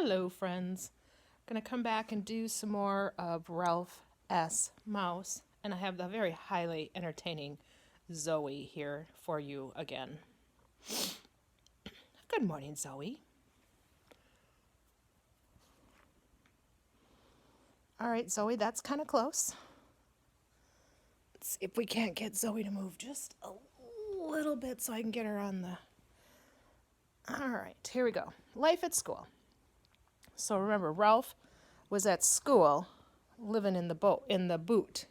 Hello, friends. I'm going to come back and do some more of Ralph S. Mouse, and I have the very highly entertaining Zoe here for you again. Good morning, Zoe. All right, Zoe, that's kind of close. Let's see if we can't get Zoe to move just a little bit so I can get her on the... All right, here we go. Life at school. So remember, Ralph was at school living in the boot.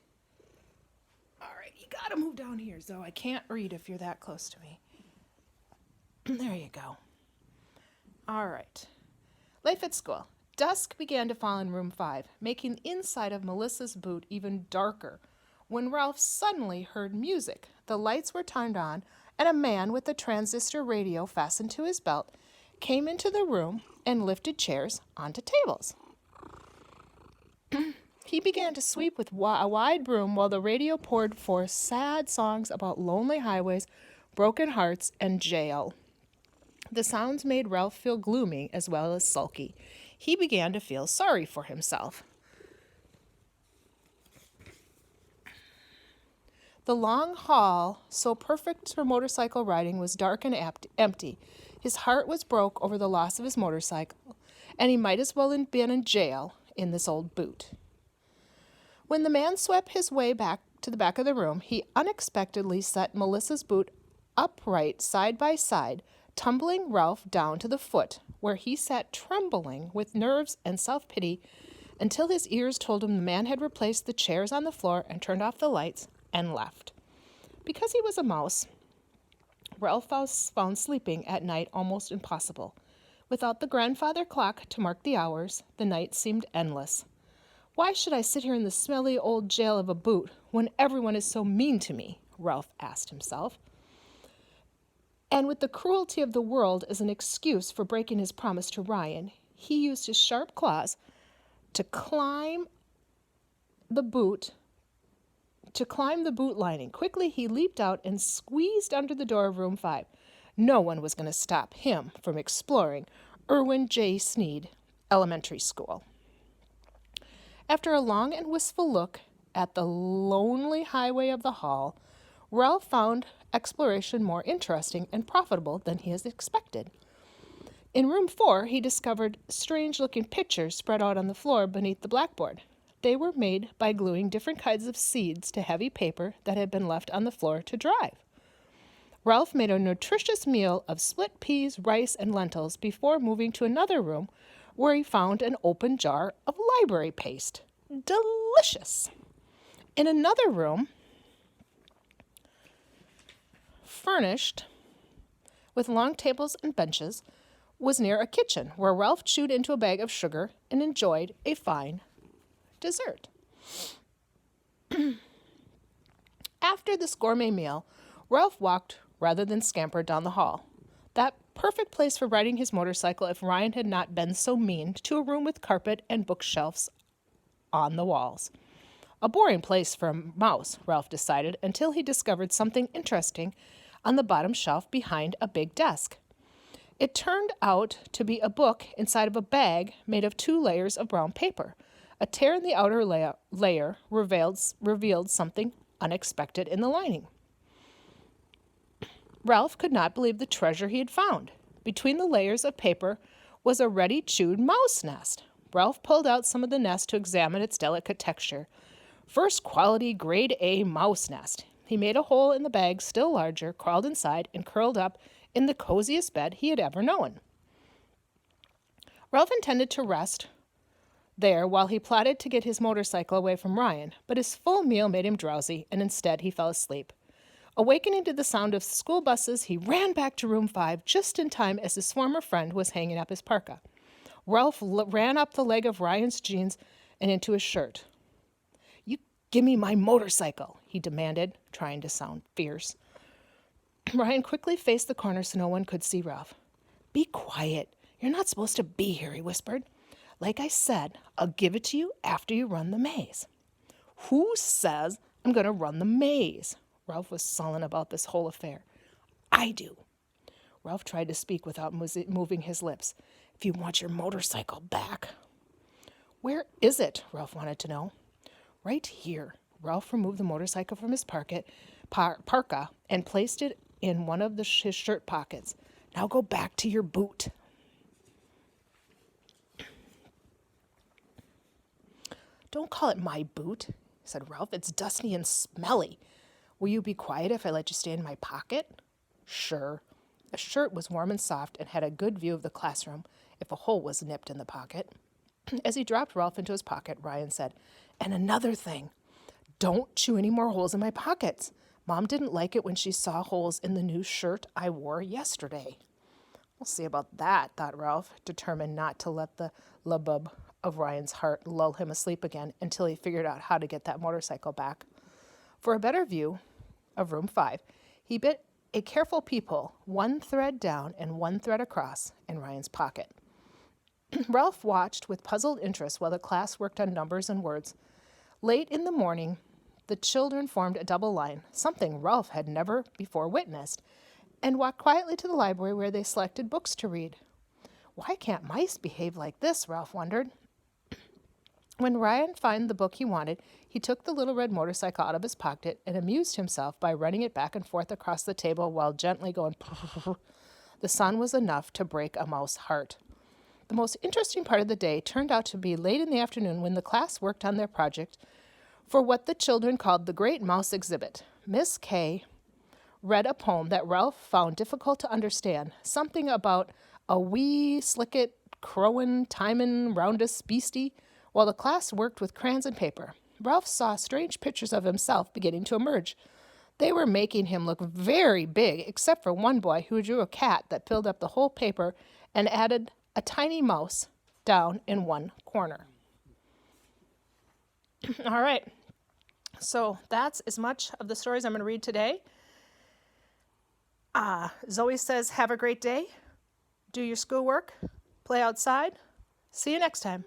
All right, you gotta move down here, Zoe. I can't read if you're that close to me. There you go. All right. Life at school. Dusk began to fall in room 5, making the inside of Melissa's boot even darker, when Ralph suddenly heard music. The lights were turned on, and a man with a transistor radio fastened to his belt came into the room and lifted chairs onto tables. He began to sweep with a wide broom while the radio poured forth sad songs about lonely highways, broken hearts, and jail. The sounds made Ralph feel gloomy as well as sulky. He began to feel sorry for himself. The long hall, so perfect for motorcycle riding, was dark and empty. His heart was broke over the loss of his motorcycle, and he might as well have been in jail in this old boot. When the man swept his way back to the back of the room, he unexpectedly set Melissa's boot upright side by side, tumbling Ralph down to the foot, where he sat trembling with nerves and self-pity until his ears told him the man had replaced the chairs on the floor and turned off the lights and left. Because he was a mouse, Ralph found sleeping at night almost impossible. Without the grandfather clock to mark the hours, the night seemed endless. Why should I sit here in the smelly old jail of a boot when everyone is so mean to me? Ralph asked himself. And with the cruelty of the world as an excuse for breaking his promise to Ryan, he used his sharp claws to climb the boot lining. Quickly, he leaped out and squeezed under the door of room 5. No one was going to stop him from exploring Irwin J. Sneed Elementary School. After a long and wistful look at the lonely highway of the hall, Ralph found exploration more interesting and profitable than he had expected. In room 4, he discovered strange-looking pictures spread out on the floor beneath the blackboard. They were made by gluing different kinds of seeds to heavy paper that had been left on the floor to dry. Ralph made a nutritious meal of split peas, rice, and lentils before moving to another room where he found an open jar of library paste. Delicious! In another room, furnished with long tables and benches, was near a kitchen where Ralph chewed into a bag of sugar and enjoyed a fine dessert. After this gourmet meal, Ralph walked rather than scampered down the hall. That perfect place for riding his motorcycle if Ryan had not been so mean, to a room with carpet and bookshelves on the walls. A boring place for a mouse, Ralph decided, until he discovered something interesting on the bottom shelf behind a big desk. It turned out to be a book inside of a bag made of 2 layers of brown paper. A tear in the outer layer revealed something unexpected in the lining. Ralph could not believe the treasure he had found. Between the layers of paper was a ready-chewed mouse nest. Ralph pulled out some of the nest to examine its delicate texture. First quality, grade A mouse nest. He made a hole in the bag still larger, crawled inside, and curled up in the coziest bed he had ever known. Ralph intended to rest there while he plotted to get his motorcycle away from Ryan, but his full meal made him drowsy, and instead he fell asleep. Awakening to the sound of school buses, he ran back to room 5 just in time as his former friend was hanging up his parka. Ralph ran up the leg of Ryan's jeans and into his shirt. "You give me my motorcycle," he demanded, trying to sound fierce. Ryan quickly faced the corner so no one could see Ralph. "Be quiet. You're not supposed to be here," he whispered. "Like I said, I'll give it to you after you run the maze." "Who says I'm going to run the maze?" Ralph was sullen about this whole affair. "I do." Ralph tried to speak without moving his lips. "If you want your motorcycle back." "Where is it?" Ralph wanted to know. "Right here." Ralph removed the motorcycle from his parka and placed it in one of his shirt pockets. "Now go back to your boot." "Don't call it my boot," said Ralph. "It's dusty and smelly. Will you be quiet if I let you stay in my pocket?" "Sure." The shirt was warm and soft and had a good view of the classroom if a hole was nipped in the pocket. As he dropped Ralph into his pocket, Ryan said, "And another thing, don't chew any more holes in my pockets. Mom didn't like it when she saw holes in the new shirt I wore yesterday." "We'll see about that," thought Ralph, determined not to let the hubbub of Ryan's heart lull him asleep again until he figured out how to get that motorcycle back. For a better view of room 5, he bit a careful peephole, one thread down and one thread across, in Ryan's pocket. Ralph watched with puzzled interest while the class worked on numbers and words. Late in the morning, the children formed a double line, something Ralph had never before witnessed, and walked quietly to the library where they selected books to read. Why can't mice behave like this? Ralph wondered. When Ryan found the book he wanted, he took the little red motorcycle out of his pocket and amused himself by running it back and forth across the table while gently going The sun was enough to break a mouse's heart. The most interesting part of the day turned out to be late in the afternoon when the class worked on their project for what the children called the Great Mouse Exhibit. Miss Kay read a poem that Ralph found difficult to understand, something about a wee slicket crowin' timin' roundus beastie, while the class worked with crayons and paper. Ralph saw strange pictures of himself beginning to emerge. They were making him look very big, except for one boy who drew a cat that filled up the whole paper and added a tiny mouse down in one corner. All right, so that's as much of the stories I'm going to read today. Zoe says, have a great day. Do your schoolwork. Play outside. See you next time.